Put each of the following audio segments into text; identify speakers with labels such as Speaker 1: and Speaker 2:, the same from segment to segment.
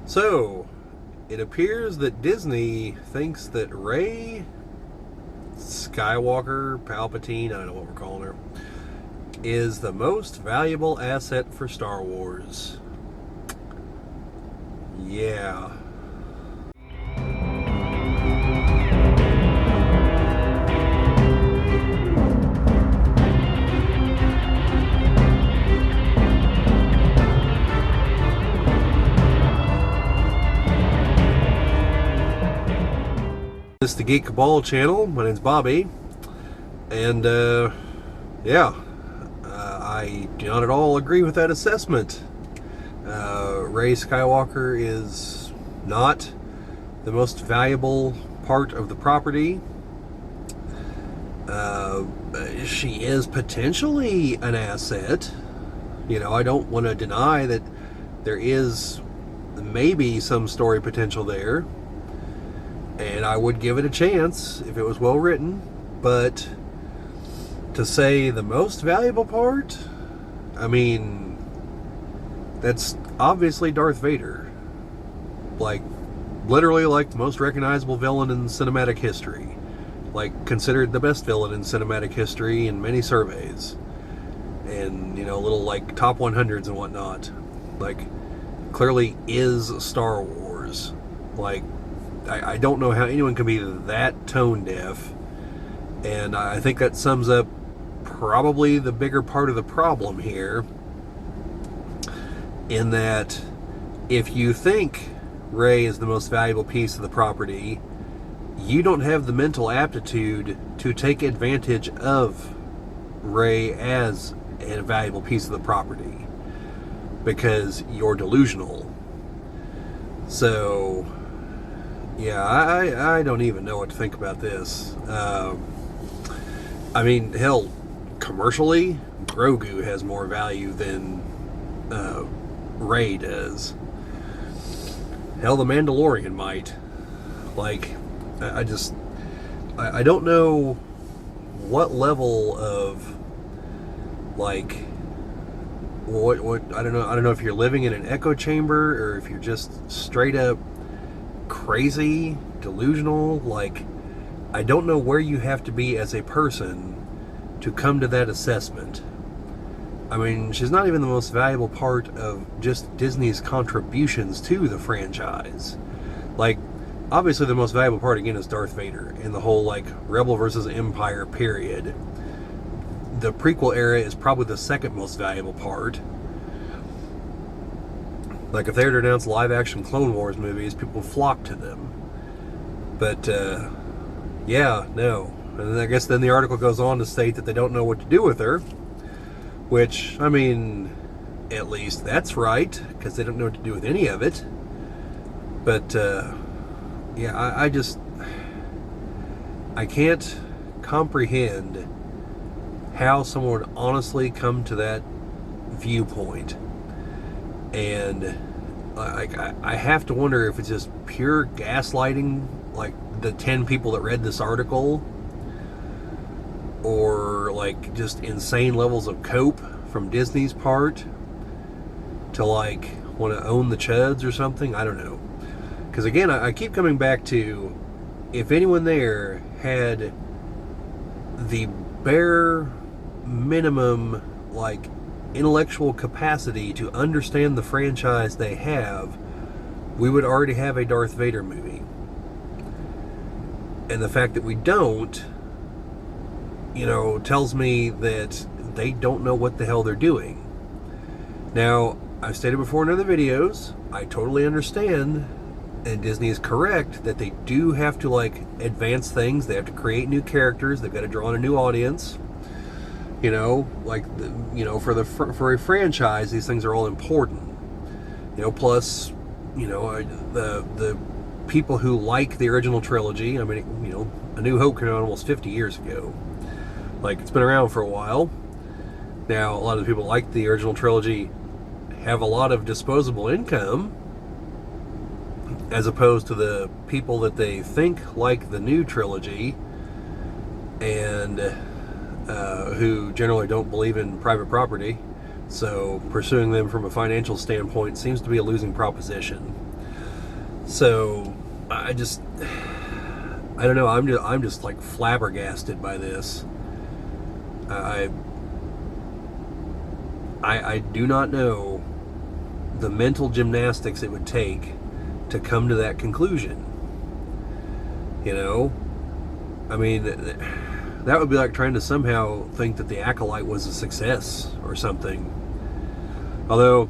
Speaker 1: So, it appears that Disney thinks that Rey Skywalker, Palpatine, I don't know what we're calling her, is the most valuable asset for Star Wars. Yeah. This is the Geek Cabal channel. My name's Bobbie. And, I do not at all agree with that assessment. Rey Skywalker is not the most valuable part of the property. She is potentially an asset. I don't want to deny that there is maybe some story potential there. And I would give it a chance if it was well written. But to say the most valuable part, I mean, that's obviously Darth Vader. Literally like the most recognizable villain in cinematic history. Considered the best villain in cinematic history in many surveys. And, little top 100s and whatnot. Clearly is Star Wars. I don't know how anyone can be that tone deaf. And I think that sums up probably the bigger part of the problem here, in that if you think Rey is the most valuable piece of the property, you don't have the mental aptitude to take advantage of Rey as a valuable piece of the property, because you're delusional. So yeah, I don't even know what to think about this. I mean, hell, commercially, Grogu has more value than Rey does. Hell, the Mandalorian might. I don't know what level of what I don't know if you're living in an echo chamber or if you're just straight up crazy, delusional. I don't know where you have to be as a person to come to that assessment. I mean, she's not even the most valuable part of just Disney's contributions to the franchise. Obviously the most valuable part, again, is Darth Vader and the whole, Rebel versus Empire period. The prequel era is probably the second most valuable part. If they were to announce live-action Clone Wars movies, people would flock to them. But, yeah, no. And I guess then the article goes on to state that they don't know what to do with her. Which, I mean, at least that's right, because they don't know what to do with any of it. But, yeah, I can't comprehend how someone would honestly come to that viewpoint. And I have to wonder if it's just pure gaslighting, the 10 people that read this article, or just insane levels of cope from Disney's part to want to own the chuds or something. I don't know. Because again, I keep coming back to, if anyone there had the bare minimum intellectual capacity to understand the franchise they have, we would already have a Darth Vader movie. And the fact that we don't, tells me that they don't know what the hell they're doing. Now, I've stated before in other videos, I totally understand, and Disney is correct, that they do have to advance things. They have to create new characters. They've got to draw in a new audience. For a franchise, these things are all important. Plus, the people who like the original trilogy. I mean, A New Hope came out almost 50 years ago. It's been around for a while. Now, a lot of the people who like the original trilogy have a lot of disposable income, as opposed to the people that they think like the new trilogy and who generally don't believe in private property. So pursuing them from a financial standpoint seems to be a losing proposition. So I just, I don't know. I'm just like flabbergasted by this. I I do not know the mental gymnastics it would take to come to that conclusion. You know, I mean, that would be like trying to somehow think that The Acolyte was a success or something. Although,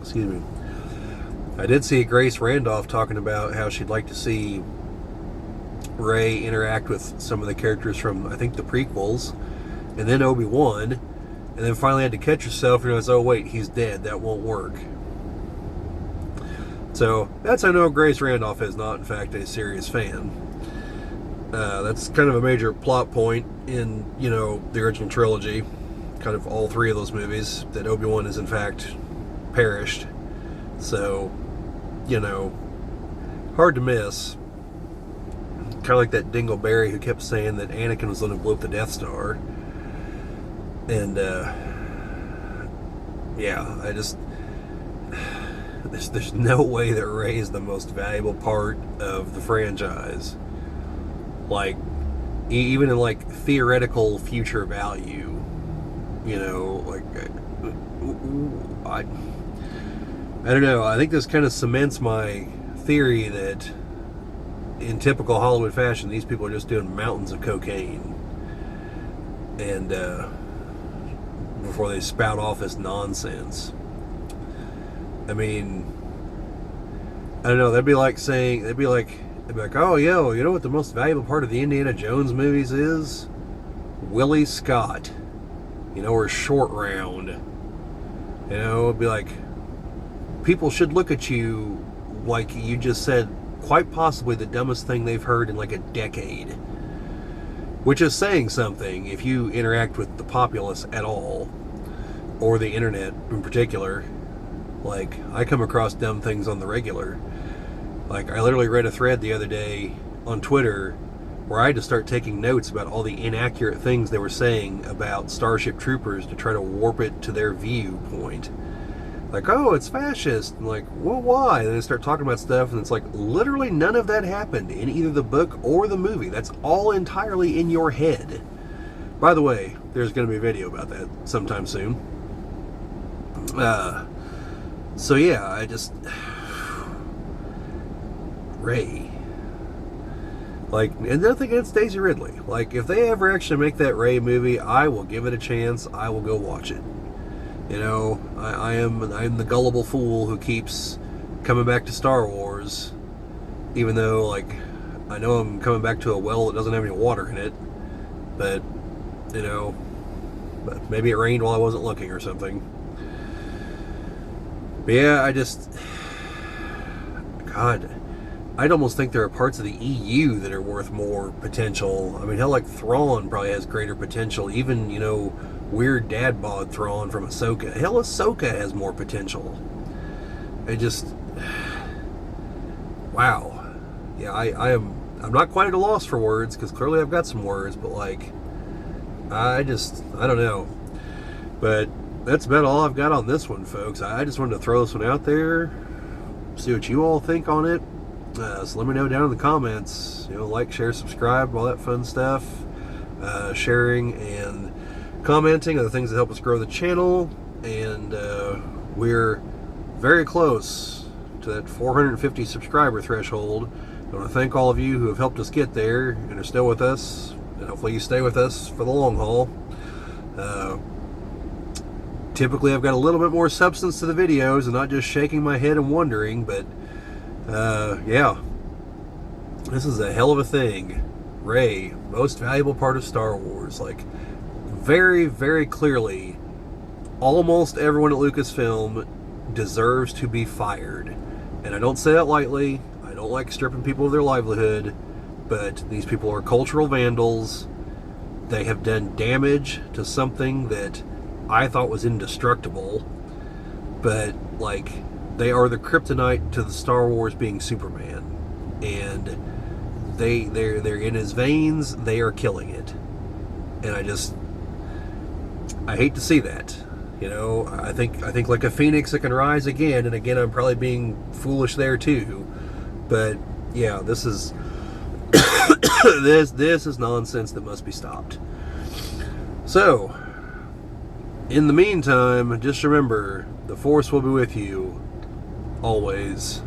Speaker 1: excuse me, I did see Grace Randolph talking about how she'd like to see Rey interact with some of the characters from, I think, the prequels, and then Obi-Wan, and then finally had to catch herself and realize, oh wait, he's dead, that won't work. So that's how I know Grace Randolph is not, in fact, a serious fan. That's kind of a major plot point in, you know, the original trilogy, kind of all three of those movies, that Obi-Wan is in fact perished. So, you know, hard to miss. Kind of like that Dingleberry who kept saying that Anakin was the one who blew up the Death Star. And, yeah, I just... There's no way that Rey is the most valuable part of the franchise. Like, even in, like, theoretical future value. You know, like... I don't know. I think this kind of cements my theory that in typical Hollywood fashion, these people are just doing mountains of cocaine. And, before they spout off this nonsense. I mean, I don't know, they'd be like, oh, yo, you know what the most valuable part of the Indiana Jones movies is? Willie Scott. You know, or Short Round. You know, it'd be like, people should look at you like you just said quite possibly the dumbest thing they've heard in like a decade. Which is saying something if you interact with the populace at all, or the internet in particular. Like, I come across dumb things on the regular. Like, I literally read a thread the other day on Twitter where I had to start taking notes about all the inaccurate things they were saying about Starship Troopers to try to warp it to their viewpoint. Like, oh, it's fascist. I'm like, well, why? And then they start talking about stuff, and it's like, literally none of that happened in either the book or the movie. That's all entirely in your head. By the way, there's going to be a video about that sometime soon. So yeah, I just... Rey. Like, and nothing against Daisy Ridley. Like, if they ever actually make that Rey movie, I will give it a chance. I will go watch it. You know, I'm the gullible fool who keeps coming back to Star Wars, even though, like, I know I'm coming back to a well that doesn't have any water in it, but, you know, but maybe it rained while I wasn't looking or something. But yeah, I just... God, I'd almost think there are parts of the EU that are worth more potential. I mean, hell, like Thrawn probably has greater potential. Even, you know, weird dad bod Thrawn from Ahsoka. Hell, Ahsoka has more potential. I just... Wow. Yeah, I'm not quite at a loss for words, because clearly I've got some words, but, like, I don't know. But that's about all I've got on this one, folks. I just wanted to throw this one out there, see what you all think on it. So let me know down in the comments. You know, like, share, subscribe, all that fun stuff. Sharing and commenting are the things that help us grow the channel. And we're very close to that 450 subscriber threshold. I want to thank all of you who have helped us get there and are still with us. And hopefully you stay with us for the long haul. Typically I've got a little bit more substance to the videos and not just shaking my head and wondering, but yeah, this is a hell of a thing. Rey, most valuable part of Star Wars. Like, very, very clearly, almost everyone at Lucasfilm deserves to be fired. And I don't say that lightly. I don't like stripping people of their livelihood, but these people are cultural vandals. They have done damage to something that I thought was indestructible, but, like, they are the kryptonite to the Star Wars being Superman, and they're in his veins. They are killing it, and I hate to see that. You know, I think like a phoenix, it can rise again. And again, I'm probably being foolish there too. But yeah, this is this is nonsense that must be stopped. So, in the meantime, just remember, the Force will be with you always.